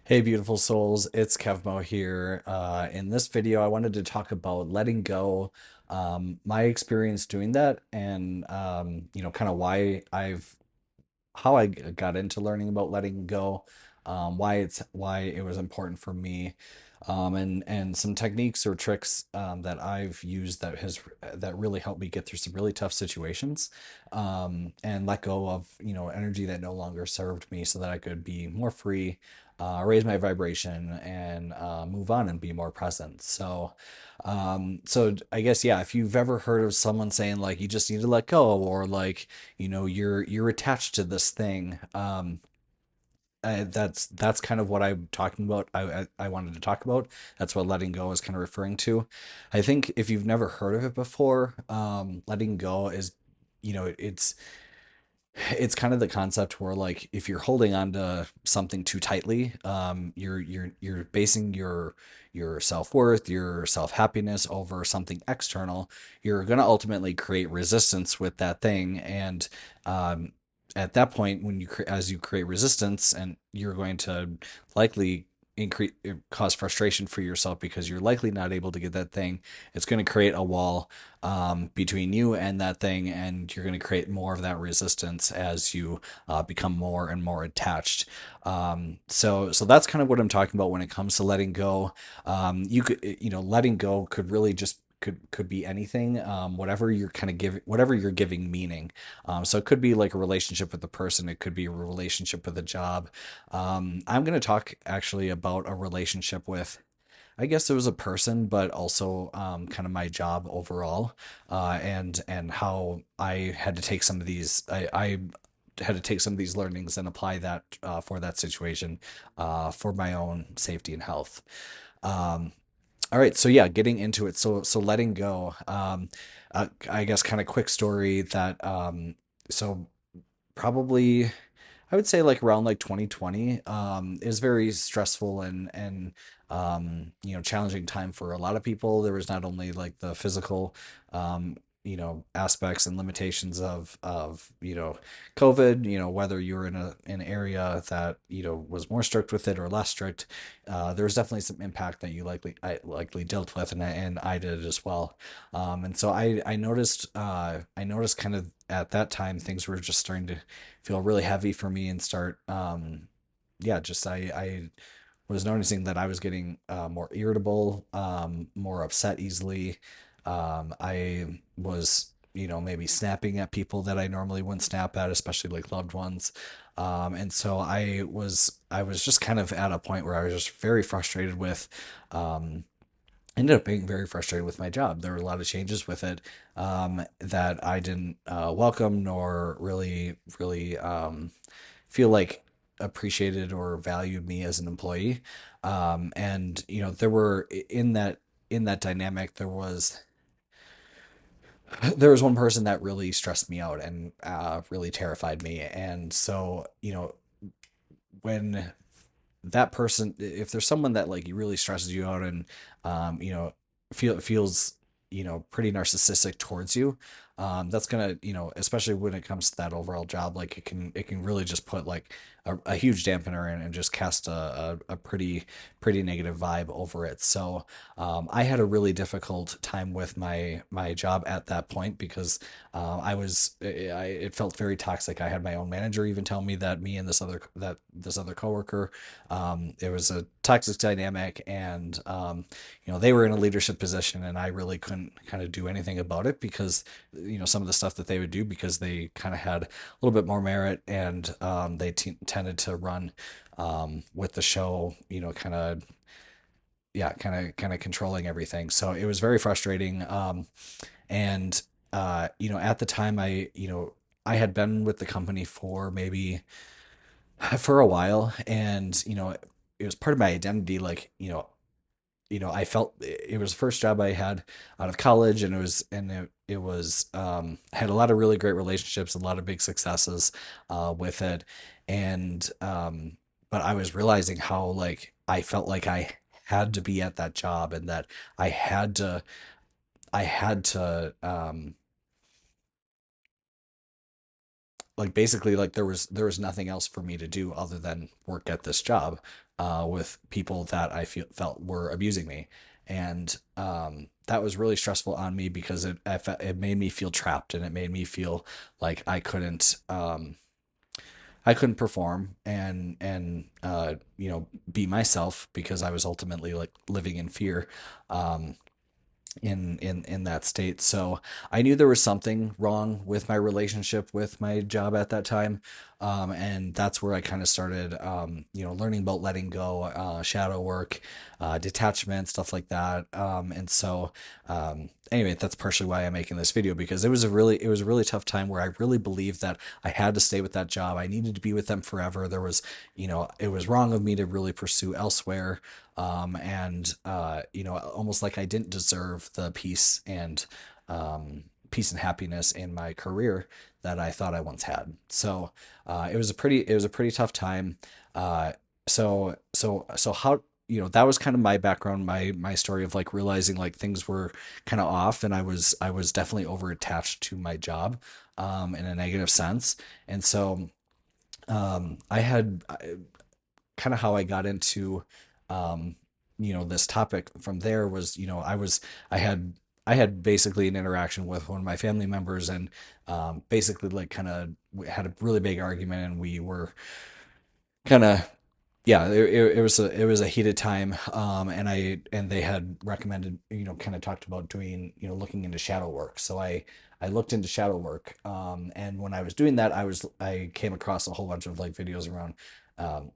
Hey, beautiful souls, it's Kevmo here. In this video, I wanted to talk about letting go, my experience doing that, and kind of how I got into learning about letting go, why it was important for me, and some techniques or tricks that I've used that really helped me get through some really tough situations, and let go of energy that no longer served me, so that I could be more free, raise my vibration, and move on and be more present. So I guess, yeah, if you've ever heard of someone saying like you just need to let go, or like you're attached to this thing, that's kind of what I'm talking about. I wanted to talk about. That's what letting go is kind of referring to. I think if you've never heard of it before, letting go is, it's kind of the concept where, like, if you're holding on to something too tightly, you're basing your self-worth, your self-happiness over something external. You're going to ultimately create resistance with that thing, and at that point, as you create resistance, and you're going to likely increase cause frustration for yourself, because you're likely not able to get that thing. It's going to create a wall between you and that thing, and you're going to create more of that resistance as you become more and more attached. So that's kind of what I'm talking about when it comes to letting go. Letting go could really just could be anything, whatever you're kind of giving, whatever you're giving meaning. So it could be like a relationship with a person, it could be a relationship with a job. I'm going to talk actually about a relationship with, I guess it was a person, but also kind of my job overall, and how I had to take some of these. I had to take some of these learnings and apply that for that situation, for my own safety and health. Um, all right, so yeah, getting into it. So letting go. I guess kind of quick story that so probably I would say like around like 2020, it was very stressful and challenging time for a lot of people. There was not only like the physical aspects and limitations of COVID, whether you're in an area that was more strict with it or less strict. There was definitely some impact that I likely dealt with, and I did as well. And so I noticed kind of at that time things were just starting to feel really heavy for me, and start yeah, just I was noticing that I was getting more irritable, more upset easily. I was, maybe snapping at people that I normally wouldn't snap at, especially like loved ones. And so I was just kind of at a point where I was just very frustrated with, ended up being very frustrated with my job. There were a lot of changes with it, that I didn't welcome, nor really feel like appreciated or valued me as an employee. And there were in that dynamic, there was one person that really stressed me out and really terrified me. And so when that person, if there's someone that like really stresses you out, and um you know feels pretty narcissistic towards you, that's gonna, especially when it comes to that overall job, like it can really just put like a huge dampener in, and just cast a pretty negative vibe over it. So I had a really difficult time with my job at that point, because it felt very toxic. I had my own manager even tell me that me and this other coworker, it was a toxic dynamic, and they were in a leadership position, and I really couldn't kind of do anything about it, because some of the stuff that they would do, because they kind of had a little bit more merit, and they tended to run with the show, kind of, yeah, kind of controlling everything. So it was very frustrating. And at the time, I had been with the company for maybe for a while, and it was part of my identity. Like, I felt it was the first job I had out of college, and it was I had a lot of really great relationships, a lot of big successes with it. And but I was realizing how, like, I felt like I had to be at that job, and that I had to like, basically, like, there was nothing else for me to do other than work at this job. with people that felt were abusing me, and that was really stressful on me because it made me feel trapped, and it made me feel like I couldn't perform and be myself because I was ultimately like living in fear. Um, in that state. So I knew there was something wrong with my relationship with my job at that time, and that's where I kind of started, learning about letting go, shadow work, detachment, stuff like that. Anyway, that's partially why I'm making this video because it was a really tough time where I really believed that I had to stay with that job. I needed to be with them forever. There was, it was wrong of me to really pursue elsewhere, almost like I didn't deserve the peace and happiness in my career that I thought I once had. So it was a pretty tough time. Uh, so how, that was kind of my background, my story of like realizing like things were kind of off, and I was definitely over attached to my job, in a negative sense. And so I had kind of how I got into, um, this topic from there was, I had, I had basically an interaction with one of my family members, and basically like kind of had a really big argument, and we were kind of, yeah, it was a heated time, and they had recommended, kind of talked about doing, looking into shadow work. So I looked into shadow work, and when I was doing that, I came across a whole bunch of like videos around,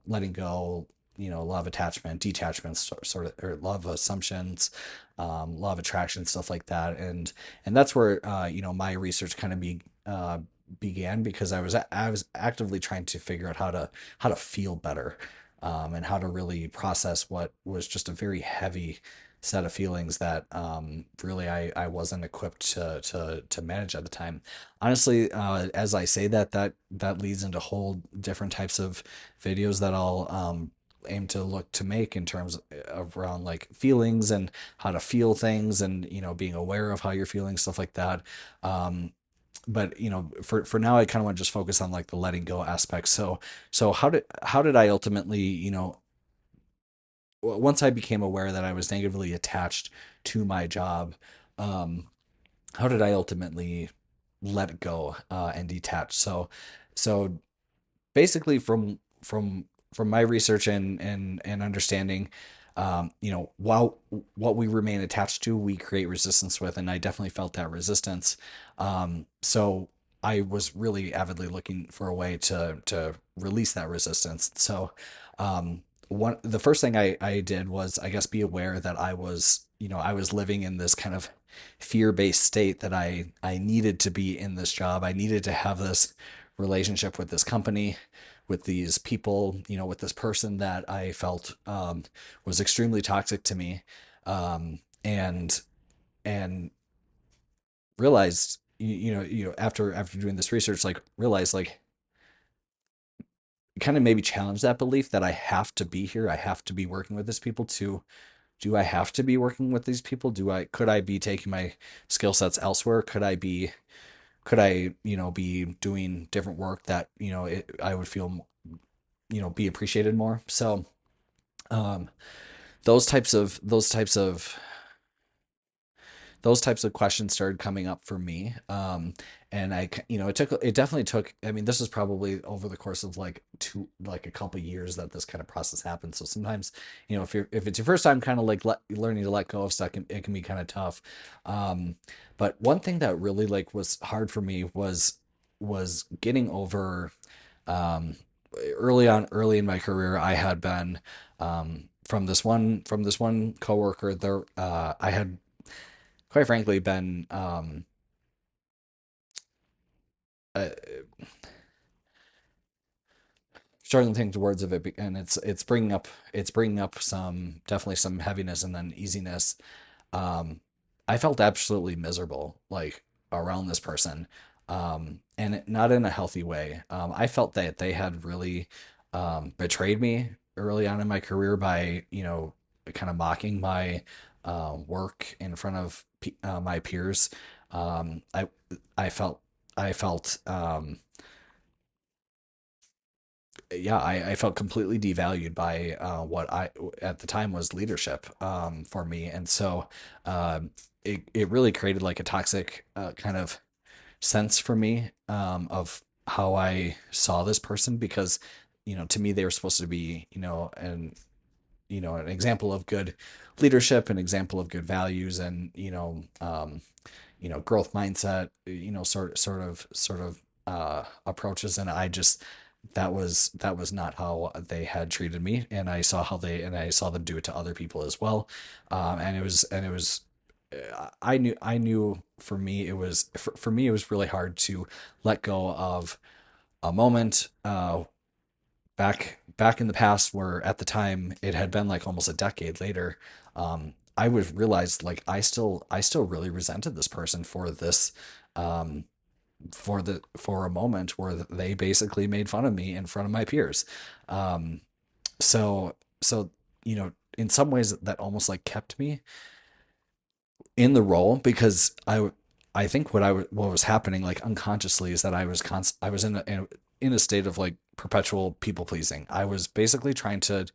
letting go, law of attachment, detachment, sort of, or law of assumptions, law of attraction, stuff like that, and that's where, my research kind of began, because I was actively trying to figure out how to feel better, and how to really process what was just a very heavy set of feelings that, really I wasn't equipped to manage at the time. Honestly, as I say that, that leads into whole different types of videos that I'll, aim to look to make in terms of around like feelings and how to feel things, and being aware of how you're feeling, stuff like that. Um, but for now I kind of want to just focus on like the letting go aspect. So how did I ultimately, once I became aware that I was negatively attached to my job, um, how did I ultimately let it go, and detach? So basically from my research and understanding, while what we remain attached to, we create resistance with, and I definitely felt that resistance. So I was really avidly looking for a way to release that resistance. So, one the first thing I did was, I guess, be aware that I was living in this kind of fear-based state, that I needed to be in this job. I needed to have this relationship with this company, with these people, with this person that I felt, was extremely toxic to me, and and realized, after doing this research, like realized like kind of maybe challenge that belief that I have to be here, I have to be working with these people to. Do I have to be working with these people? Could I be taking my skill sets elsewhere? Could I, be doing different work that, I would feel, be appreciated more? So, um, those types of questions started coming up for me. And it definitely took, I mean, this was probably over the course of like a couple years that this kind of process happened. So sometimes, if it's your first time kind of like learning to let go of stuff, it can be kind of tough. Um, but one thing that really like was hard for me was getting over, um, early in my career, I had been, from this one coworker there, I had quite frankly been, uh, starting to think towards of it, and it's bringing up some, definitely some heaviness and then easiness. um I felt absolutely miserable, like, around this person, and not in a healthy way. I felt that they had really, betrayed me early on in my career by, kind of mocking my, work in front of my peers. um I I felt, I felt, yeah, I felt completely devalued by what I at the time was leadership for me, and so it really created like a toxic kind of sense for me of how I saw this person because to me they were supposed to be an example of good leadership, an example of good values, and growth mindset, sort of approaches, and I just that was not how they had treated me, and I saw them do it to other people as well, and it was I knew for me it was really hard to let go of a moment back in the past where at the time it had been like almost a decade later. I was realized like I still really resented this person for this um for a moment where they basically made fun of me in front of my peers. um so in some ways that almost like kept me in the role because I think what was happening like unconsciously is that I was in a state of like perpetual people pleasing. I was basically trying to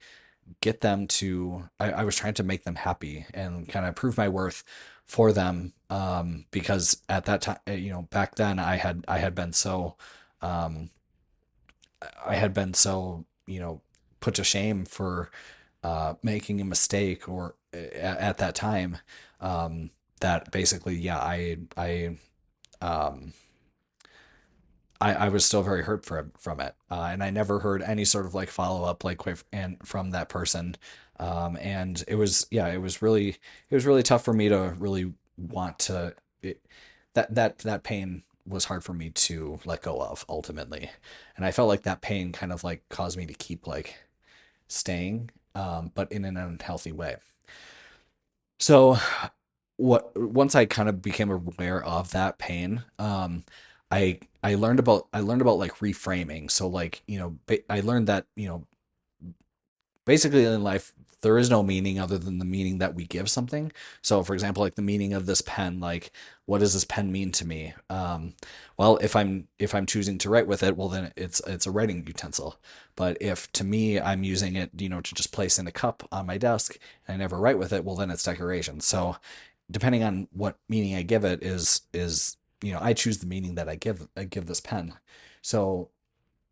get them to I was trying to make them happy and kind of prove my worth for them, because at that time, back then I had been so um put to shame for making a mistake or at that time, um that basically, yeah, um I was still very hurt from it, and I never heard any sort of like follow up like and from that person, and it was, yeah, it was really tough for me to really want to it, that pain was hard for me to let go of ultimately, and I felt like that pain kind of like caused me to keep like staying, but in an unhealthy way. So what once I kind of became aware of that pain, I learned about like reframing. So like, I learned that, basically in life there is no meaning other than the meaning that we give something. So for example, like the meaning of this pen, like what does this pen mean to me? Well, if I'm choosing to write with it, well then it's a writing utensil. But if to me I'm using it, to just place in a cup on my desk and I never write with it, well then it's decoration. So depending on what meaning I give it is I choose the meaning that I give this pen. So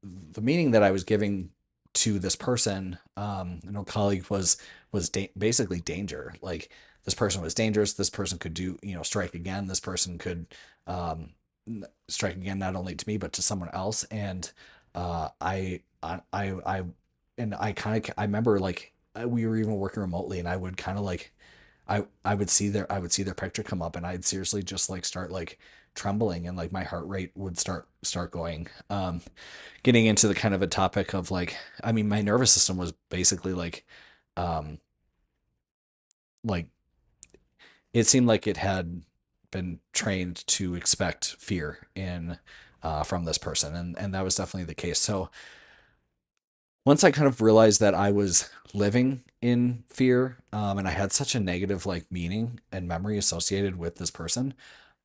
the meaning that I was giving to this person, colleague, was basically danger. Like this person was dangerous. This person could strike again. This person could um, strike again not only to me but to someone else. And I and I kind of I remember like we were even working remotely, and I would kind of like I would see their picture come up, and I'd seriously just like start like trembling, and like my heart rate would start going. Getting into the kind of a topic of like, I mean, my nervous system was basically um like it seemed like it had been trained to expect fear in from this person, and that was definitely the case. So once I kind of realized that I was living in fear, and I had such a negative like meaning and memory associated with this person,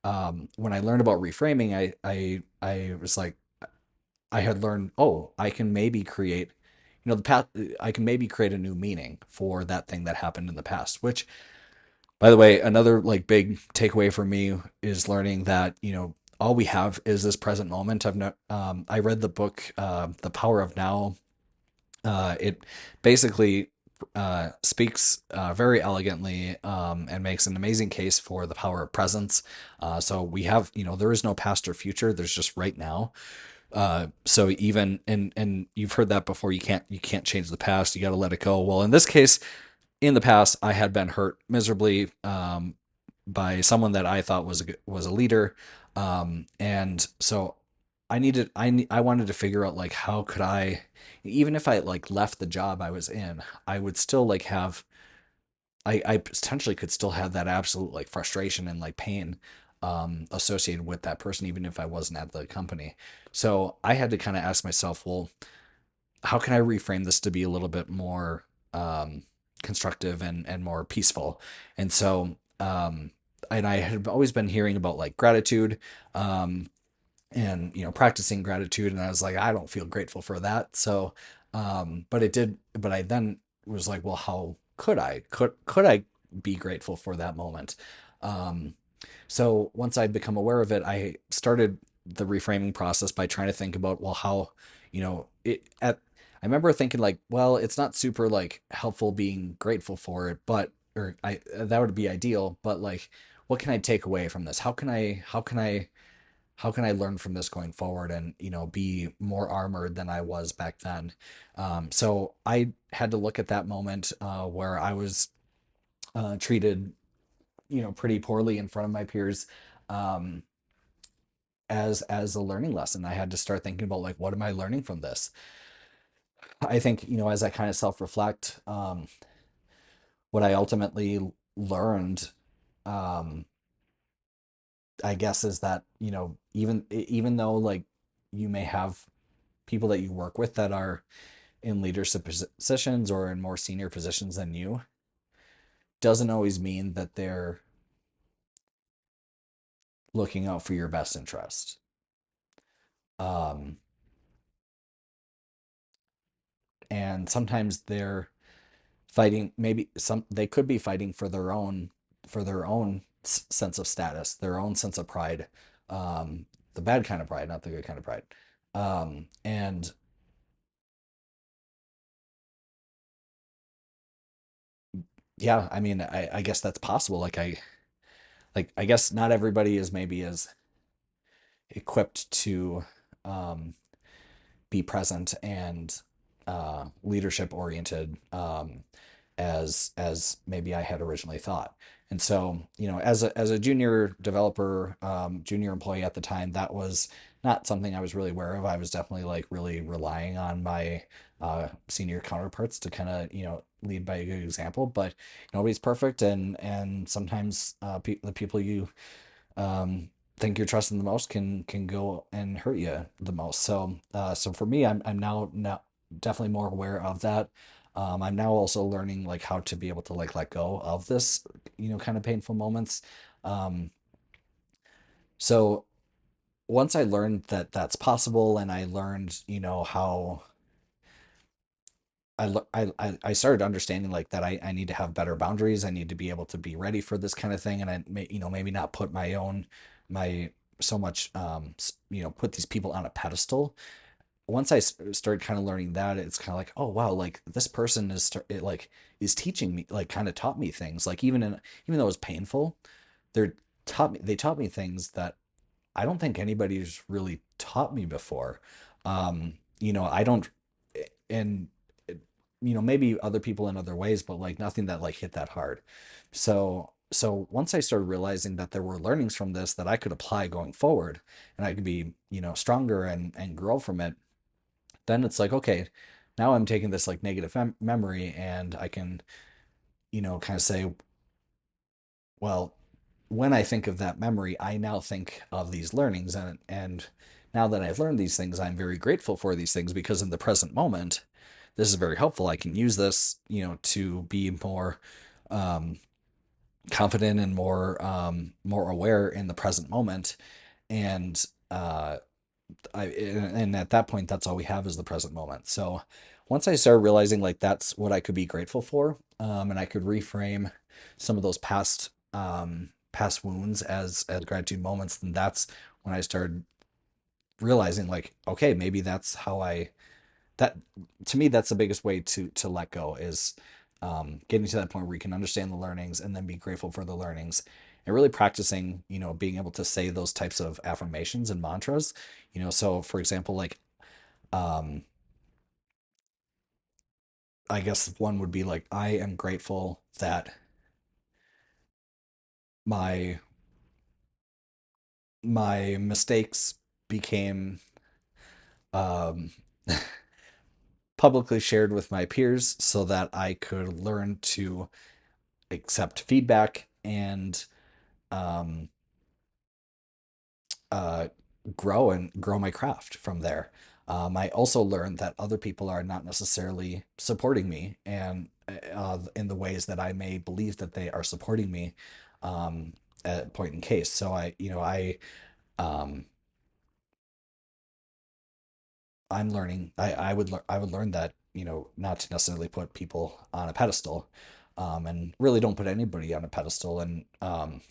when I learned about reframing, I was like, I had learned, oh, I can maybe create, the path, I can maybe create a new meaning for that thing that happened in the past. Which, by the way, another like big takeaway for me is learning that all we have is this present moment. I read the book, The Power of Now. It basically speaks very elegantly, and makes an amazing case for the power of presence. So we have, there is no past or future. There's just right now. So even and you've heard that before. You can't change the past. You got to let it go. Well, in this case, in the past, I had been hurt miserably, by someone that I thought was a leader, and so I wanted to figure out like how could I, even if I like left the job I was in, I would still like have I potentially could still have that absolute like frustration and like pain associated with that person, even if I wasn't at the company. So I had to kind of ask myself, well, how can I reframe this to be a little bit more constructive and more peaceful? And so, and I had always been hearing about like gratitude, um, and practicing gratitude, and I was like, I don't feel grateful for that. So but it did, but I then was like, well, how could I be grateful for that moment? um so once I'd become aware of it, I started the reframing process by trying to think about, well, how, it at I remember thinking like, well, it's not super like helpful being grateful for it, but or I that would be ideal, but like, what can I take away from this? How can I learn from this going forward, and be more armored than I was back then? So I had to look at that moment where I was treated pretty poorly in front of my peers, um, as a learning lesson. I had to start thinking about, like, what am I learning from this? I think, as I kind of self-reflect, what I ultimately learned, um, I guess, is that, even though, like, you may have people that you work with that are in leadership positions or in more senior positions than you, doesn't always mean that they're looking out for your best interest. Um, and sometimes they're fighting, maybe they could be fighting for their own sense of status, their own sense of pride, the bad kind of pride, not the good kind of pride. And yeah, I mean, I guess that's possible. I guess not everybody is maybe as equipped to um, be present and leadership oriented, as maybe I had originally thought. And so, as a junior developer, junior employee at the time, that was not something I was really aware of. I was definitely like really relying on my senior counterparts to kind of lead by a good example. But nobody's perfect, and sometimes the people you think you're trusting the most can go and hurt you the most. So for me, I'm now definitely more aware of that. I'm now also learning like how to be able to like let go of this, kind of painful moments. Um, so once I learned that that's possible, and I learned, how I started understanding like that I need to have better boundaries. I need to be able to be ready for this kind of thing, and I may, maybe not put my so much, put these people on a pedestal. Once I started kind of learning that, it's kind of like, oh wow, like this person is teaching me, like kind of taught me things, like even though it was painful, they taught me things that I don't think anybody's really taught me before. I don't, and maybe other people in other ways, but like nothing that like hit that hard. So once I started realizing that there were learnings from this that I could apply going forward, and I could be, stronger and grow from it, then it's like, okay, now I'm taking this like negative memory, and I can, kind of say, well, when I think of that memory, I now think of these learnings, and now that I've learned these things, I'm very grateful for these things, because in the present moment, this is very helpful. I can use this, to be more um, confident and more aware in the present moment. And and at that point, that's all we have is the present moment. So once I started realizing like that's what I could be grateful for, and I could reframe some of those past wounds as gratitude moments, then that's when I started realizing like, okay, maybe that's how I that to me, that's the biggest way to let go, is getting to that point where you can understand the learnings and then be grateful for the learnings, and really practicing, being able to say those types of affirmations and mantras. So for example, like, um I guess one would be like, I am grateful that my my mistakes became um publicly shared with my peers, so that I could learn to accept feedback, and um uh, grow my craft from there. I also learned that other people are not necessarily supporting me, and in the ways that I may believe that they are supporting me, um, at point in case. So I, um, I'm learning. I would learn that, you know, not to necessarily put people on a pedestal, and really don't put anybody on a pedestal. And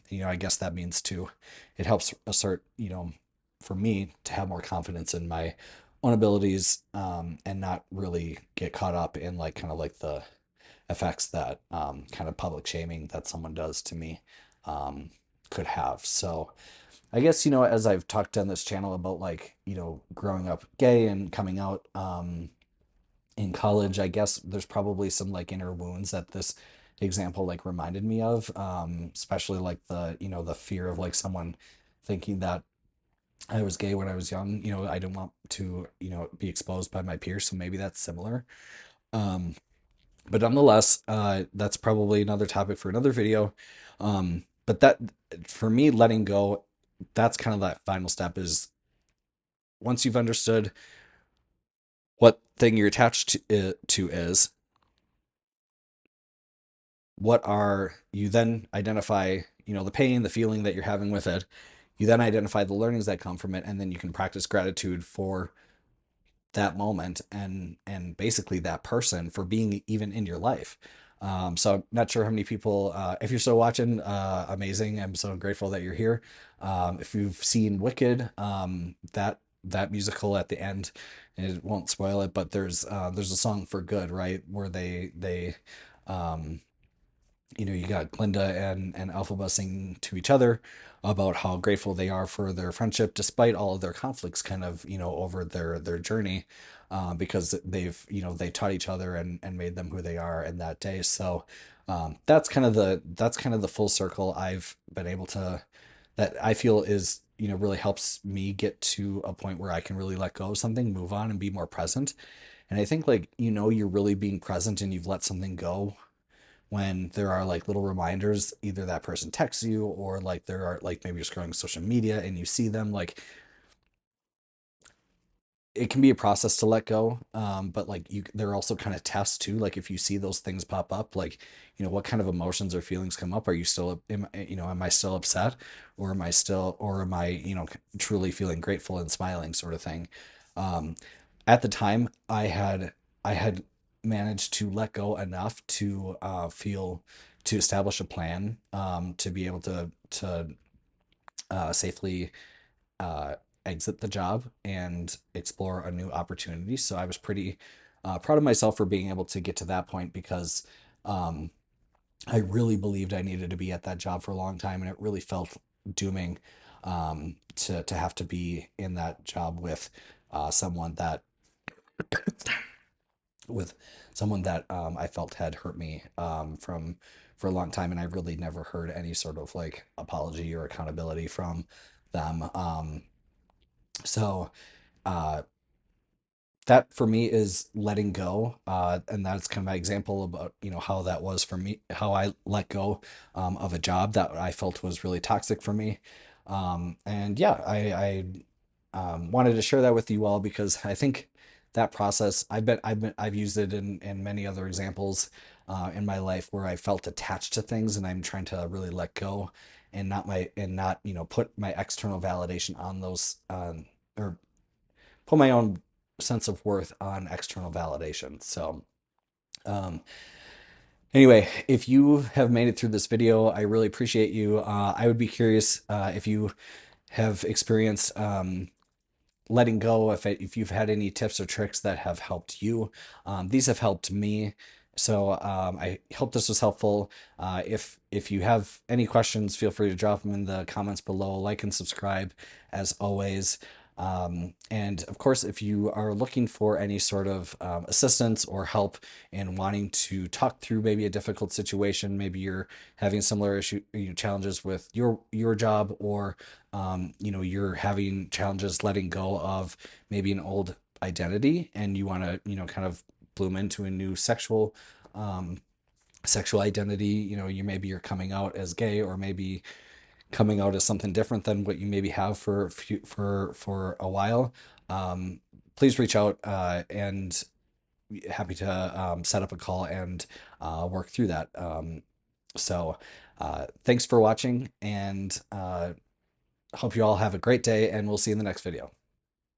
you know, I guess that means to, it helps assert, you know, for me to have more confidence in my own abilities, and not really get caught up in like kind of like the effects that kind of public shaming that someone does to me um, could have. So I guess, you know, as I've talked on this channel about like, you know, growing up gay and coming out in college, I guess there's probably some like inner wounds that this example like reminded me of, especially like the, you know, the fear of like someone thinking that I was gay when I was young. You know, I didn't want to, you know, be exposed by my peers, so maybe that's similar. Um, but nonetheless, that's probably another topic for another video. But that, for me, letting go, that's kind of that final step is once you've understood what thing you're attached to is, what are you then identify, you know, the pain, the feeling that you're having with it. You then identify the learnings that come from it, and then you can practice gratitude for that moment and basically that person for being even in your life. So I'm not sure how many people, if you're still watching, amazing. I'm so grateful that you're here. If you've seen Wicked, that musical at the end, it won't spoil it, but there's a song for good, right? Where they um, you know, you got Glinda and Elphaba singing to each other about how grateful they are for their friendship, despite all of their conflicts, kind of, you know, over their journey, because they've, you know, they taught each other and made them who they are in that day. So that's kind of the full circle I've been able to, that I feel is, you know, really helps me get to a point where I can really let go of something, move on, and be more present. And I think like, you know, you're really being present and you've let something go when there are like little reminders, either that person texts you or like there are like maybe you're scrolling social media and you see them, like it can be a process to let go. But like you, there are also kind of tests too. Like if you see those things pop up, like, you know, what kind of emotions or feelings come up? Are you still, you know, am I still upset, or am I still, or am I, you know, truly feeling grateful and smiling, sort of thing. Um, at the time, I had managed to let go enough to feel, to establish a plan, to be able to safely uh, exit the job and explore a new opportunity. So I was pretty proud of myself for being able to get to that point, because um, I really believed I needed to be at that job for a long time, and it really felt dooming, to have to be in that job with someone that, with someone that I felt had hurt me, from for a long time, and I really never heard any sort of like apology or accountability from them. So uh, that for me is letting go, and that's kind of my example about, you know, how that was for me, how I let go of a job that I felt was really toxic for me. And yeah, I wanted to share that with you all, because I think that process, I've used it in many other examples in my life where I felt attached to things, and I'm trying to really let go and not, you know, put my external validation on those, or put my own sense of worth on external validation. So, um, anyway, if you have made it through this video, I really appreciate you. I would be curious if you have experienced letting go, if you've had any tips or tricks that have helped you. These have helped me. So I hope this was helpful. If you have any questions, feel free to drop them in the comments below. Like and subscribe as always. And of course, if you are looking for any sort of assistance or help in wanting to talk through maybe a difficult situation, maybe you're having similar challenges with your job, or you know, you're having challenges letting go of maybe an old identity, and you want to, you know, kind of bloom into a new um, sexual identity. You know, you maybe you're coming out as gay, or maybe coming out as something different than what you maybe have for a while. Please reach out, and happy to set up a call and work through that. So thanks for watching, and hope you all have a great day, and we'll see you in the next video.